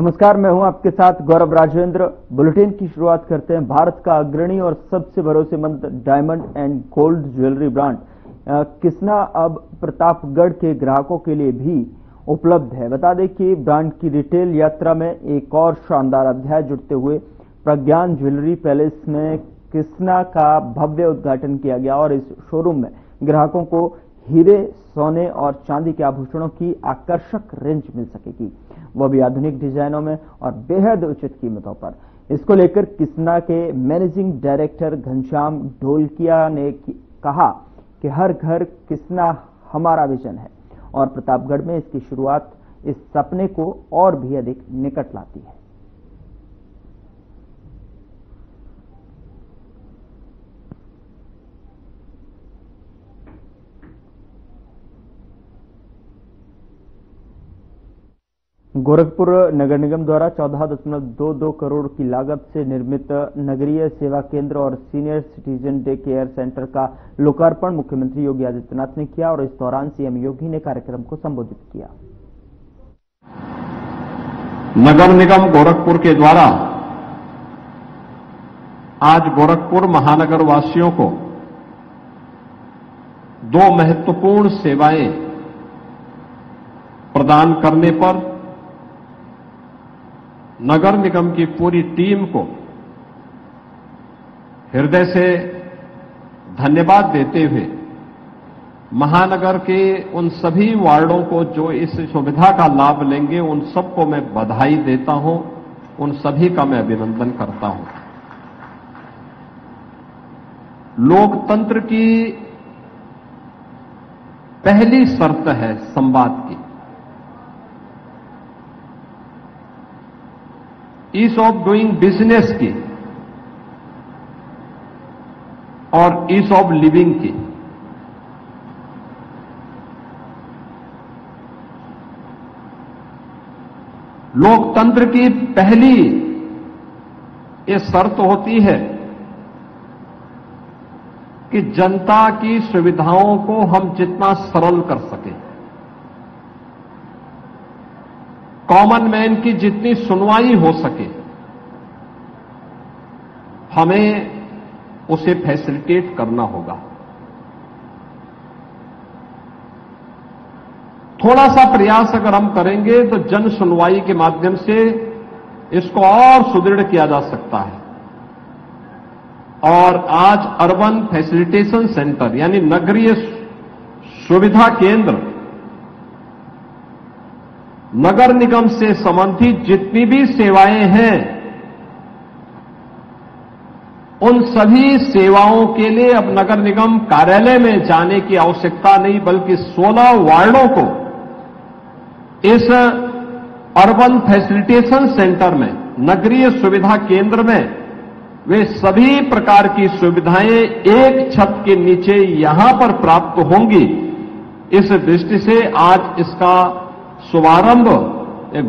नमस्कार, मैं हूं आपके साथ गौरव राजेंद्र। बुलेटिन की शुरुआत करते हैं। भारत का अग्रणी और सबसे भरोसेमंद diamond and gold jewellery brand Kisna अब प्रतापगढ़ के ग्राहकों के लिए भी उपलब्ध है। बता दें कि ब्रांड की रिटेल यात्रा में एक और शानदार अध्याय जुड़ते हुए प्रज्ञान ज्वेलरी पैलेस में किस्ना का भव्य उद्घाटन किया गया और इस शोरूम में ग्राहकों को हीरे, सोने और चांदी के आभूषणों की आकर्षक रेंज मिल सकेगी, वह भी आधुनिक डिजाइनों में और बेहद उचित कीमतों पर। इसको लेकर किस्ना के मैनेजिंग डायरेक्टर घनश्याम ढोलकिया ने कहा कि हर घर किस्ना हमारा विजन है और प्रतापगढ़ में इसकी शुरुआत इस सपने को और भी अधिक निकट लाती है। गोरखपुर नगर निगम द्वारा 14.22 करोड़ की लागत से निर्मित नगरीय सेवा केंद्र और senior citizen day care centre का लोकार्पण मुख्यमंत्री योगी आदित्यनाथ ने किया और इस दौरान सीएम योगी ने कार्यक्रम को संबोधित किया। नगर निगम गोरखपुर के द्वारा आज गोरखपुर महानगर वासियों को दो महत्वपूर्ण सेवाएं प्रदान करने पर नगर निगम की पूरी टीम को हृदय से धन्यवाद देते हुए महानगर के उन सभी वार्डों को जो इस सुविधा का लाभ लेंगे उन सबको मैं बधाई देता हूं, उन सभी का मैं अभिनंदन करता हूं। लोकतंत्र की पहली शर्त है संवाद की। ईज ऑफ डूइंग बिजनेस की और ईज ऑफ लिविंग की। लोकतंत्र की पहली ये शर्त होती है कि जनता की सुविधाओं को हम जितना सरल कर सकें, कॉमन मैन की जितनी सुनवाई हो सके, हमें उसे फैसिलिटेट करना होगा। थोड़ा सा प्रयास अगर हम करेंगे तो जन सुनवाई के माध्यम से इसको और सुदृढ़ किया जा सकता है। और आज अर्बन फैसिलिटेशन सेंटर यानी नगरीय सुविधा केंद्र नगर निगम से संबंधित जितनी भी सेवाएं हैं उन सभी सेवाओं के लिए अब नगर निगम कार्यालय में जाने की आवश्यकता नहीं, बल्कि 16 वार्डों को इस अर्बन फैसिलिटेशन सेंटर में, नगरीय सुविधा केंद्र में वे सभी प्रकार की सुविधाएं एक छत के नीचे यहां पर प्राप्त होंगी। इस दृष्टि से आज इसका शुभारंभ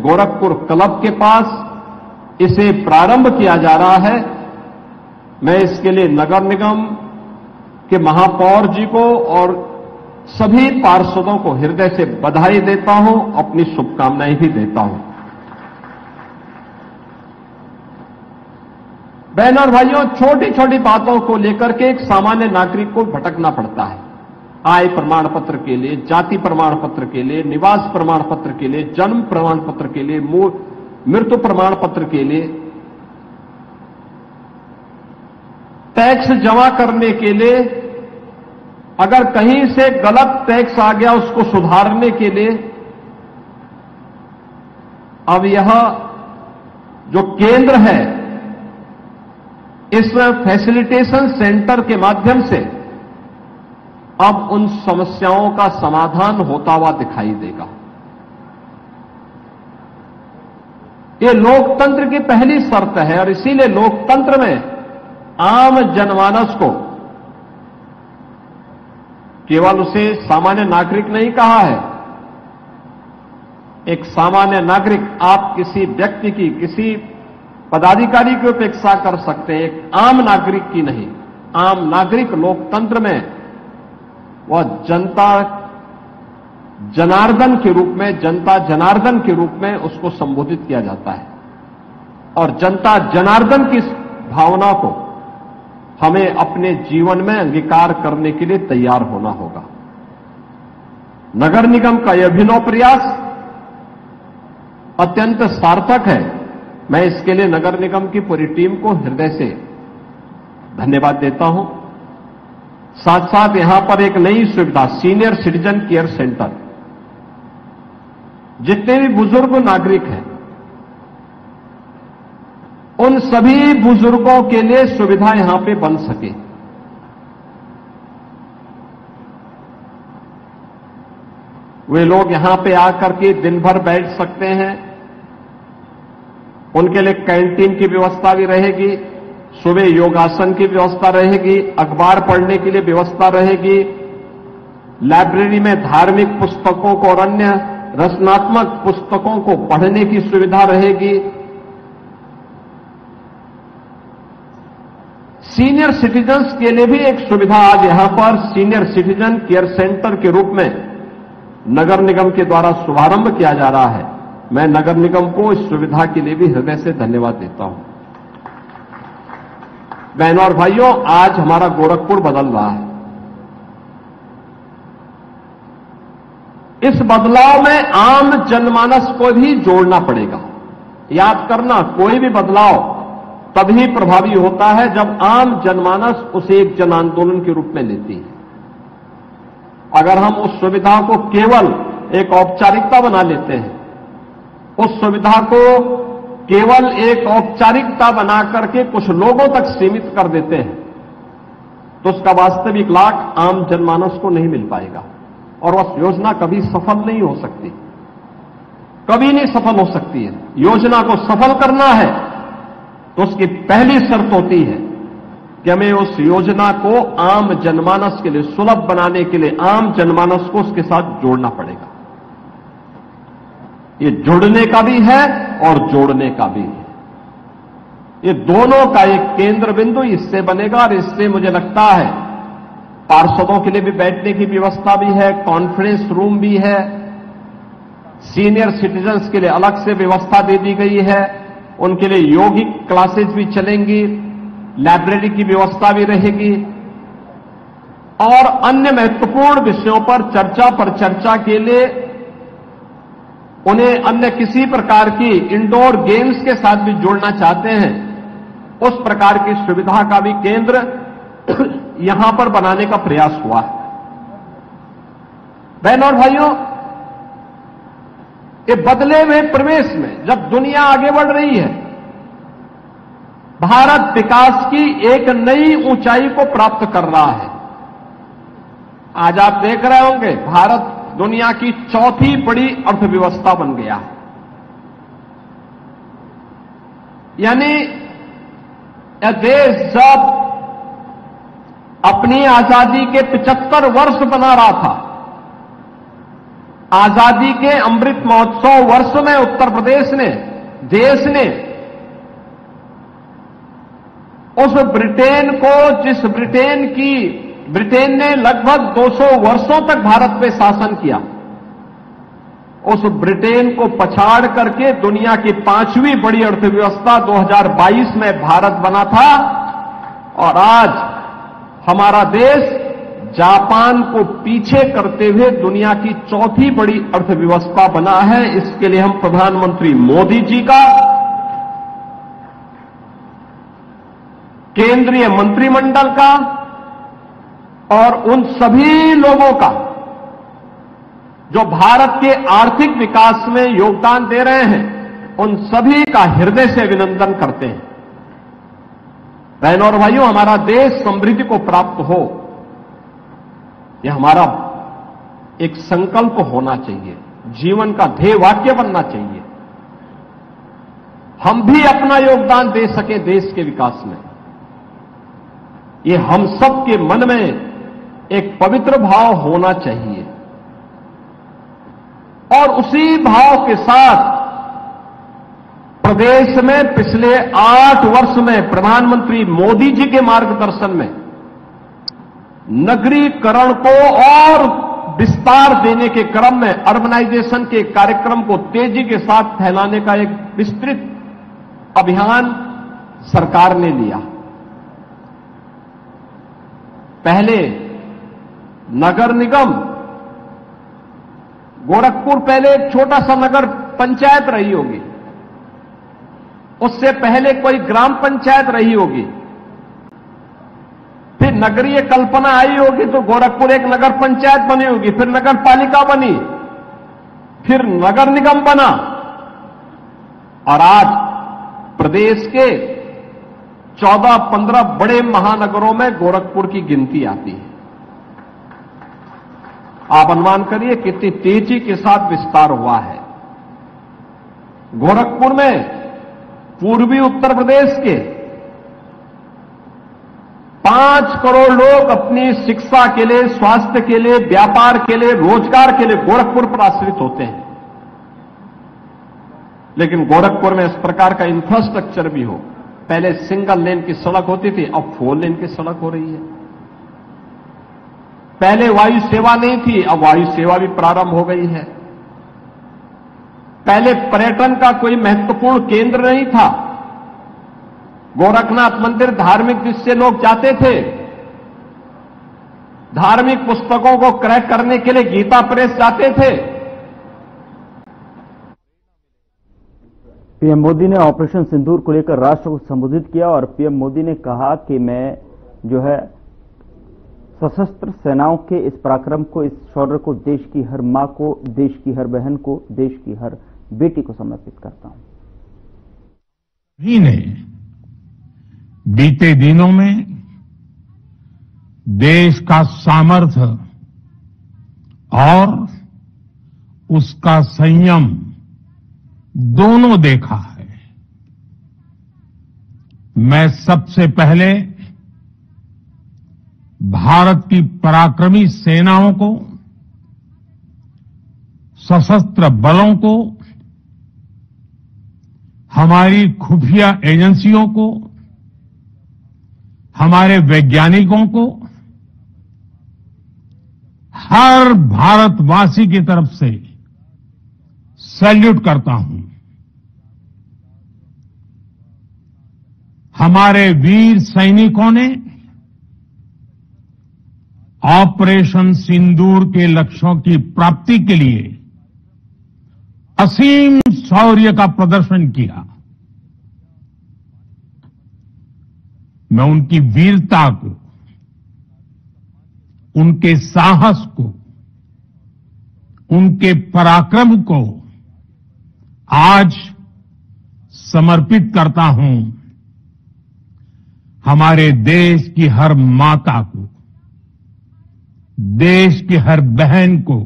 गोरखपुर क्लब के पास इसे प्रारंभ किया जा रहा है। मैं इसके लिए नगर निगम के महापौर जी को और सभी पार्षदों को हृदय से बधाई देता हूं, अपनी शुभकामनाएं भी देता हूं। बहन और भाइयों, छोटी छोटी बातों को लेकर के एक सामान्य नागरिक को भटकना पड़ता है। आय प्रमाण पत्र के लिए, जाति प्रमाण पत्र के लिए, निवास प्रमाण पत्र के लिए, जन्म प्रमाण पत्र के लिए, मृत्यु प्रमाण पत्र के लिए, टैक्स जमा करने के लिए, अगर कहीं से गलत टैक्स आ गया उसको सुधारने के लिए। अब यह जो केंद्र है इस फैसिलिटेशन सेंटर के माध्यम से अब उन समस्याओं का समाधान होता हुआ दिखाई देगा। ये लोकतंत्र की पहली शर्त है और इसीलिए लोकतंत्र में आम जनमानस को, केवल उसे सामान्य नागरिक नहीं कहा है। एक सामान्य नागरिक, आप किसी व्यक्ति की, किसी पदाधिकारी की उपेक्षा कर सकते हैं, एक आम नागरिक की नहीं। आम नागरिक लोकतंत्र में वह जनता जनार्दन के रूप में, जनता जनार्दन के रूप में उसको संबोधित किया जाता है। और जनता जनार्दन की इस भावना को हमें अपने जीवन में अंगीकार करने के लिए तैयार होना होगा। नगर निगम का यह अभिनव प्रयास अत्यंत सार्थक है। मैं इसके लिए नगर निगम की पूरी टीम को हृदय से धन्यवाद देता हूं। साथ साथ यहां पर एक नई सुविधा, सीनियर सिटीजन केयर सेंटर, जितने भी बुजुर्ग नागरिक हैं उन सभी बुजुर्गों के लिए सुविधा यहां पे बन सके। वे लोग यहां पे आकर के दिन भर बैठ सकते हैं। उनके लिए कैंटीन की व्यवस्था भी रहेगी, सुबह योगासन की व्यवस्था रहेगी, अखबार पढ़ने के लिए व्यवस्था रहेगी, लाइब्रेरी में धार्मिक पुस्तकों को और अन्य रचनात्मक पुस्तकों को पढ़ने की सुविधा रहेगी। सीनियर सिटीजन्स के लिए भी एक सुविधा आज यहां पर सीनियर सिटीजन केयर सेंटर के रूप में नगर निगम के द्वारा शुभारंभ किया जा रहा है। मैं नगर निगम को इस सुविधा के लिए भी हृदय से धन्यवाद देता हूं। बहनों और भाइयों, आज हमारा गोरखपुर बदल रहा है। इस बदलाव में आम जनमानस को भी जोड़ना पड़ेगा। याद करना, कोई भी बदलाव तभी प्रभावी होता है जब आम जनमानस उसे एक जन आंदोलन के रूप में लेती है। अगर हम उस सुविधा को केवल एक औपचारिकता बना लेते हैं, उस सुविधा को केवल एक औपचारिकता बना करके कुछ लोगों तक सीमित कर देते हैं, तो उसका वास्तविक लाभ आम जनमानस को नहीं मिल पाएगा और वह योजना कभी सफल नहीं हो सकती, कभी नहीं सफल हो सकती है। योजना को सफल करना है तो उसकी पहली शर्त होती है कि हमें उस योजना को आम जनमानस के लिए सुलभ बनाने के लिए आम जनमानस को उसके साथ जोड़ना पड़ेगा। ये जुड़ने का भी है और जोड़ने का भी है। ये दोनों का एक केंद्र बिंदु इससे बनेगा और इससे मुझे लगता है पार्षदों के लिए भी बैठने की व्यवस्था भी है, कॉन्फ्रेंस रूम भी है, सीनियर सिटीजन्स के लिए अलग से व्यवस्था दे दी गई है, उनके लिए योगिक क्लासेज भी चलेंगी, लाइब्रेरी की व्यवस्था भी रहेगी और अन्य महत्वपूर्ण विषयों पर चर्चा के लिए उन्हें अन्य किसी प्रकार की इंडोर गेम्स के साथ भी जोड़ना चाहते हैं, उस प्रकार की सुविधा का भी केंद्र यहां पर बनाने का प्रयास हुआ है। बहनों और भाइयों, ये बदले हुए प्रवेश में जब दुनिया आगे बढ़ रही है, भारत विकास की एक नई ऊंचाई को प्राप्त कर रहा है। आज आप देख रहे होंगे भारत दुनिया की चौथी बड़ी अर्थव्यवस्था बन गया है। यानी यह देश जब अपनी आजादी के 75 वर्ष बना रहा था, आजादी के अमृत महोत्सव वर्ष में उत्तर प्रदेश ने, देश ने उस ब्रिटेन को, जिस ब्रिटेन ने लगभग 200 वर्षों तक भारत पे शासन किया, उस ब्रिटेन को पछाड़ करके दुनिया की 5वीं बड़ी अर्थव्यवस्था 2022 में भारत बना था और आज हमारा देश जापान को पीछे करते हुए दुनिया की चौथी बड़ी अर्थव्यवस्था बना है। इसके लिए हम प्रधानमंत्री मोदी जी का, केंद्रीय मंत्रिमंडल का और उन सभी लोगों का जो भारत के आर्थिक विकास में योगदान दे रहे हैं, उन सभी का हृदय से अभिनंदन करते हैं। बहनों और भाइयों, हमारा देश समृद्धि को प्राप्त हो, यह हमारा एक संकल्प होना चाहिए, जीवन का ध्येय वाक्य बनना चाहिए। हम भी अपना योगदान दे सके देश के विकास में, ये हम सब के मन में एक पवित्र भाव होना चाहिए और उसी भाव के साथ प्रदेश में पिछले 8 वर्ष में प्रधानमंत्री मोदी जी के मार्गदर्शन में नगरीकरण को और विस्तार देने के क्रम में अर्बनाइजेशन के कार्यक्रम को तेजी के साथ फैलाने का एक विस्तृत अभियान सरकार ने लिया। पहले नगर निगम, गोरखपुर पहले एक छोटा सा नगर पंचायत रही होगी, उससे पहले कोई ग्राम पंचायत रही होगी, फिर नगरीय कल्पना आई होगी तो गोरखपुर एक नगर पंचायत बनी होगी, फिर नगर पालिका बनी, फिर नगर निगम बना, और आज प्रदेश के 14-15 बड़े महानगरों में गोरखपुर की गिनती आती है। आप अनुमान करिए कितनी तेजी के साथ विस्तार हुआ है। गोरखपुर में पूर्वी उत्तर प्रदेश के 5 करोड़ लोग अपनी शिक्षा के लिए, स्वास्थ्य के लिए, व्यापार के लिए, रोजगार के लिए गोरखपुर पर आश्रित होते हैं। लेकिन गोरखपुर में इस प्रकार का इंफ्रास्ट्रक्चर भी हो। पहले सिंगल लेन की सड़क होती थी, अब 4 लेन की सड़क हो रही है। पहले वायु सेवा नहीं थी, अब वायु सेवा भी प्रारंभ हो गई है। पहले पर्यटन का कोई महत्वपूर्ण केंद्र नहीं था। गोरखनाथ मंदिर धार्मिक जिससे लोग जाते थे, धार्मिक पुस्तकों को क्रय करने के लिए गीता प्रेस जाते थे। पीएम मोदी ने ऑपरेशन सिंदूर को लेकर राष्ट्र को संबोधित किया और पीएम मोदी ने कहा कि मैं जो है सशस्त्र सेनाओं के इस पराक्रम को, इस शौर्य को देश की हर मां को, देश की हर बहन को, देश की हर बेटी को समर्पित करता हूं। ही ने बीते दिनों में देश का सामर्थ्य और उसका संयम दोनों देखा है। मैं सबसे पहले भारत की पराक्रमी सेनाओं को, सशस्त्र बलों को, हमारी खुफिया एजेंसियों को, हमारे वैज्ञानिकों को, हर भारतवासी की तरफ से सैल्यूट करता हूं। हमारे वीर सैनिकों ने ऑपरेशन सिंदूर के लक्ष्यों की प्राप्ति के लिए असीम शौर्य का प्रदर्शन किया। मैं उनकी वीरता को, उनके साहस को, उनके पराक्रम को आज समर्पित करता हूं। हमारे देश की हर माता को, देश की हर बहन को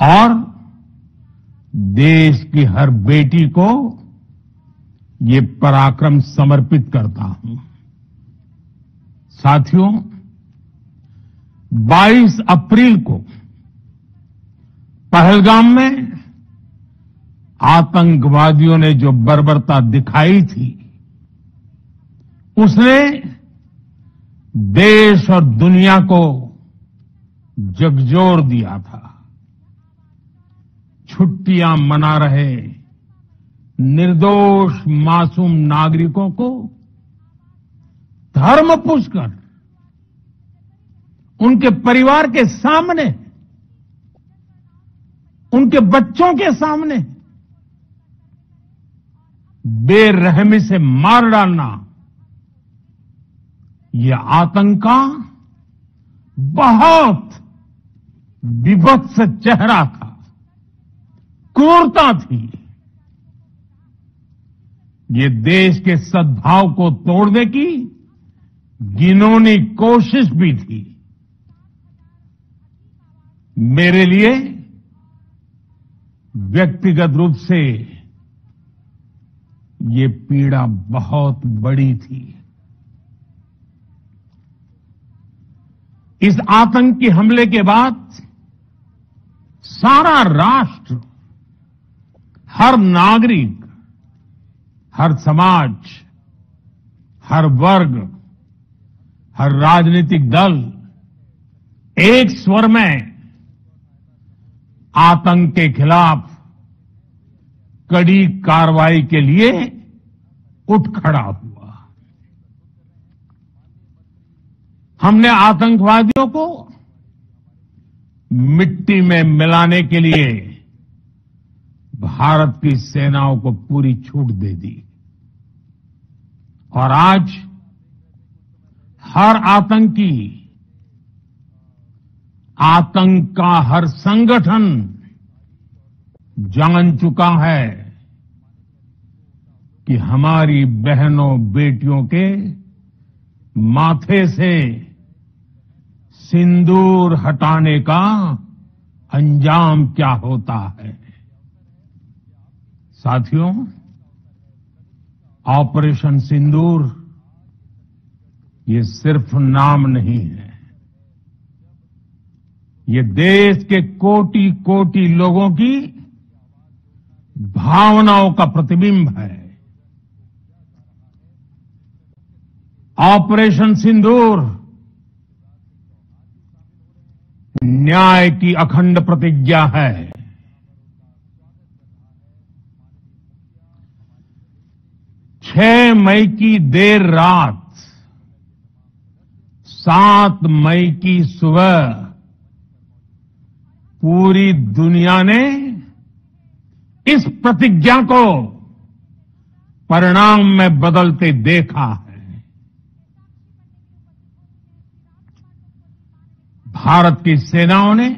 और देश की हर बेटी को ये पराक्रम समर्पित करता हूं। साथियों, 22 अप्रैल को पहलगाम में आतंकवादियों ने जो बर्बरता दिखाई थी, उसने देश और दुनिया को झकझोर दिया था। छुट्टियां मना रहे निर्दोष मासूम नागरिकों को धर्म पूछकर उनके परिवार के सामने, उनके बच्चों के सामने बेरहमी से मार डालना, यह आतंक का बहुत विभत्स चेहरा था, क्रूरता थी। ये देश के सद्भाव को तोड़ने की घिनौनी कोशिश भी थी। मेरे लिए व्यक्तिगत रूप से ये पीड़ा बहुत बड़ी थी। इस आतंकी हमले के बाद सारा राष्ट्र, हर नागरिक, हर समाज, हर वर्ग, हर राजनीतिक दल एक स्वर में आतंक के खिलाफ कड़ी कार्रवाई के लिए उठ खड़ा हुआ। हमने आतंकवादियों को मिट्टी में मिलाने के लिए भारत की सेनाओं को पूरी छूट दे दी और आज हर आतंकी, आतंक का हर संगठन जान चुका है कि हमारी बहनों बेटियों के माथे से सिंदूर हटाने का अंजाम क्या होता है। साथियों, ऑपरेशन सिंदूर ये सिर्फ नाम नहीं है, ये देश के कोटि कोटि लोगों की भावनाओं का प्रतिबिंब है। ऑपरेशन सिंदूर न्याय की अखंड प्रतिज्ञा है। 6 मई की देर रात 7 मई की सुबह पूरी दुनिया ने इस प्रतिज्ञा को परिणाम में बदलते देखा है। भारत की सेनाओं ने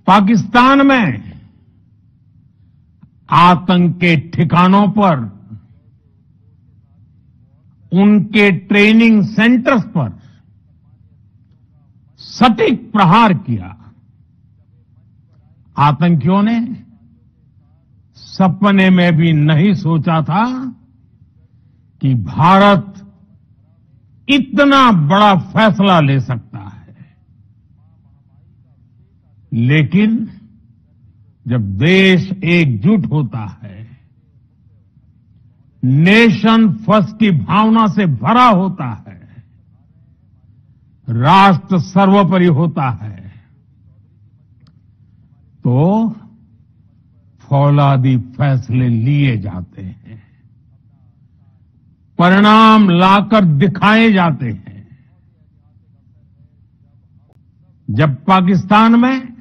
पाकिस्तान में आतंक के ठिकानों पर, उनके ट्रेनिंग सेंटर्स पर सटीक प्रहार किया। आतंकियों ने सपने में भी नहीं सोचा था कि भारत इतना बड़ा फैसला ले सकता है। लेकिन जब देश एकजुट होता है, नेशन फर्स्ट की भावना से भरा होता है, राष्ट्र सर्वोपरि होता है, तो फौलादी फैसले लिए जाते हैं, परिणाम लाकर दिखाए जाते हैं। जब पाकिस्तान में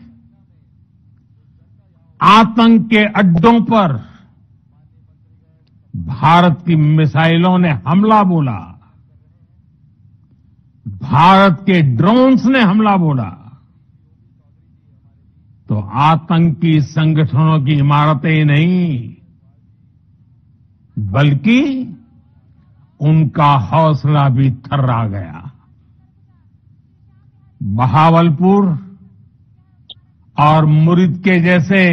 आतंक के अड्डों पर भारत की मिसाइलों ने हमला बोला, भारत के ड्रोन्स ने हमला बोला, तो आतंकी संगठनों की इमारतें नहीं बल्कि उनका हौसला भी थर्रा गया। बहावलपुर और मुरीद के जैसे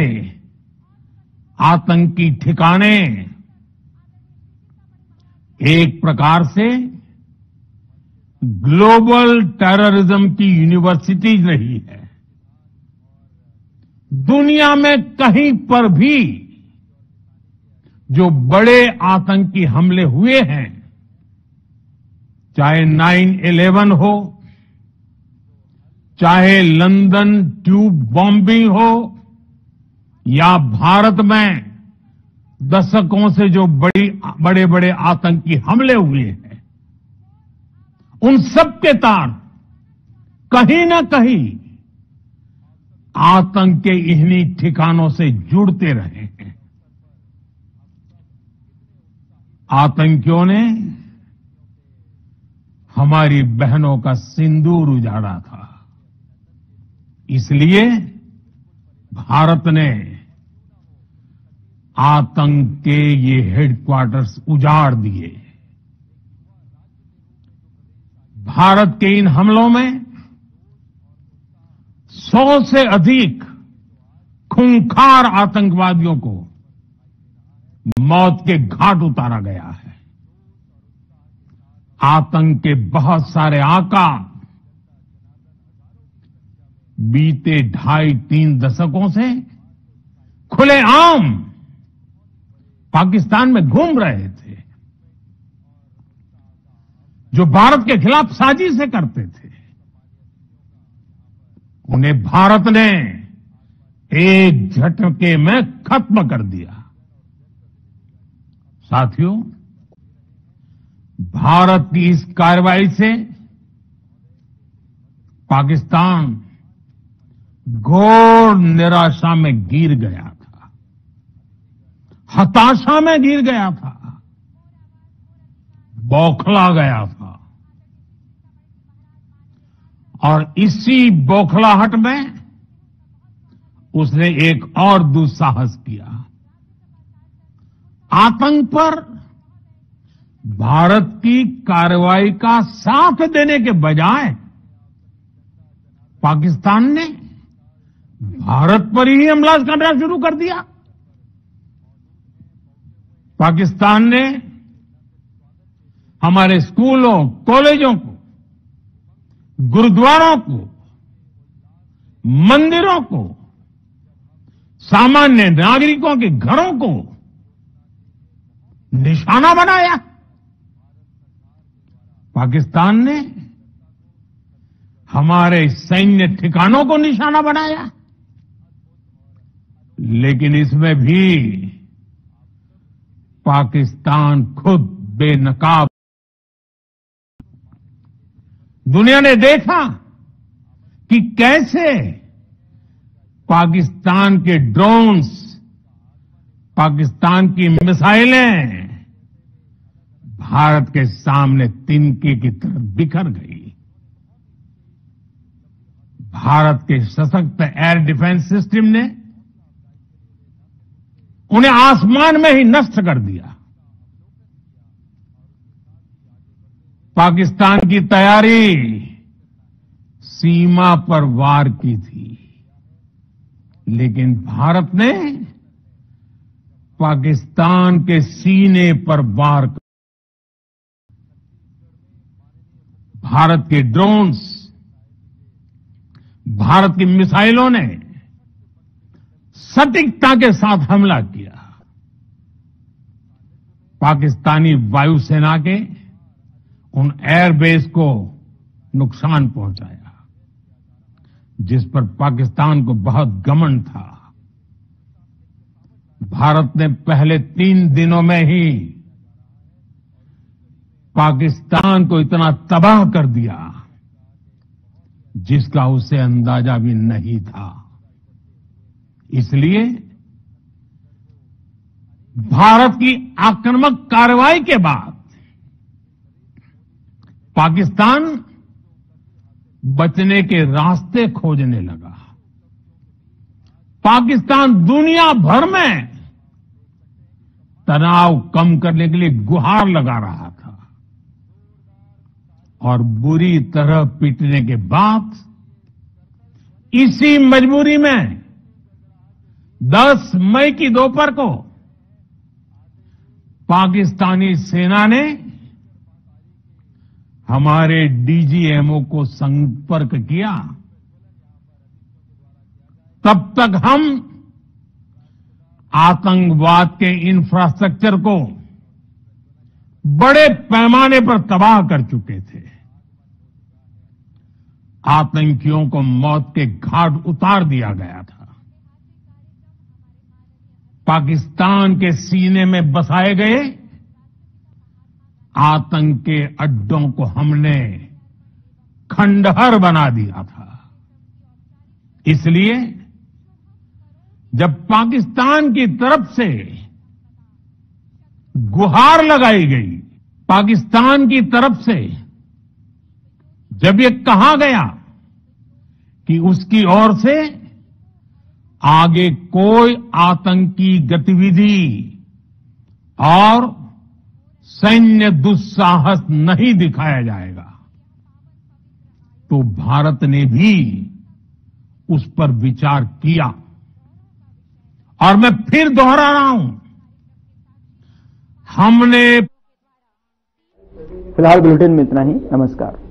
आतंकी ठिकाने एक प्रकार से ग्लोबल टेररिज्म की यूनिवर्सिटी रही है। दुनिया में कहीं पर भी जो बड़े आतंकी हमले हुए हैं, चाहे 9/11 हो, चाहे लंदन ट्यूब बॉम्बिंग हो, या भारत में दशकों से जो बड़े बड़े आतंकी हमले हुए हैं, उन सब के तार कहीं न कहीं आतंक के इन्हीं ठिकानों से जुड़ते रहे हैं। आतंकियों ने हमारी बहनों का सिंदूर उजाड़ा था, इसलिए भारत ने आतंक के ये हेडक्वार्टर्स उजाड़ दिए। भारत के इन हमलों में 100 से अधिक खूंखार आतंकवादियों को मौत के घाट उतारा गया है। आतंक के बहुत सारे आका बीते 2.5-3 दशकों से खुलेआम पाकिस्तान में घूम रहे थे, जो भारत के खिलाफ साजिशें करते थे। उन्हें भारत ने एक झटके में खत्म कर दिया। साथियों, भारत की इस कार्रवाई से पाकिस्तान घोर निराशा में गिर गया था, हताशा में गिर गया था, बौखला गया था। और इसी बौखलाहट में उसने एक और दुस्साहस किया। आतंक पर भारत की कार्रवाई का साथ देने के बजाय पाकिस्तान ने भारत पर ही हमला करना शुरू कर दिया। पाकिस्तान ने हमारे स्कूलों, कॉलेजों को, गुरुद्वारों को, मंदिरों को, सामान्य नागरिकों के घरों को निशाना बनाया। पाकिस्तान ने हमारे सैन्य ठिकानों को निशाना बनाया। लेकिन इसमें भी पाकिस्तान खुद बेनकाब। दुनिया ने देखा कि कैसे पाकिस्तान के ड्रोन्स, पाकिस्तान की मिसाइलें भारत के सामने तिनके की तरह बिखर गई। भारत के सशक्त एयर डिफेंस सिस्टम ने उन्हें आसमान में ही नष्ट कर दिया। पाकिस्तान की तैयारी सीमा पर वार की थी, लेकिन भारत ने पाकिस्तान के सीने पर वार कर भारत के ड्रोन्स, भारत की मिसाइलों ने सटीकता के साथ हमला किया। पाकिस्तानी वायुसेना के उन एयरबेस को नुकसान पहुंचाया, जिस पर पाकिस्तान को बहुत घमंड था। भारत ने पहले 3 दिनों में ही पाकिस्तान को इतना तबाह कर दिया जिसका उसे अंदाजा भी नहीं था। इसलिए भारत की आक्रामक कार्रवाई के बाद पाकिस्तान बचने के रास्ते खोजने लगा। पाकिस्तान दुनिया भर में तनाव कम करने के लिए गुहार लगा रहा था और बुरी तरह पीटने के बाद इसी मजबूरी में 10 मई की दोपहर को पाकिस्तानी सेना ने हमारे डीजीएमओ को संपर्क किया। तब तक हम आतंकवाद के इंफ्रास्ट्रक्चर को बड़े पैमाने पर तबाह कर चुके थे। आतंकियों को मौत के घाट उतार दिया गया था। पाकिस्तान के सीने में बसाए गए आतंक के अड्डों को हमने खंडहर बना दिया था। इसलिए जब पाकिस्तान की तरफ से गुहार लगाई गई, पाकिस्तान की तरफ से जब ये कहा गया कि उसकी ओर से आगे कोई आतंकी गतिविधि और सैन्य दुस्साहस नहीं दिखाया जाएगा, तो भारत ने भी उस पर विचार किया। और मैं फिर दोहरा रहा हूं, हमने फिलहाल बुलेटिन में इतना ही। नमस्कार।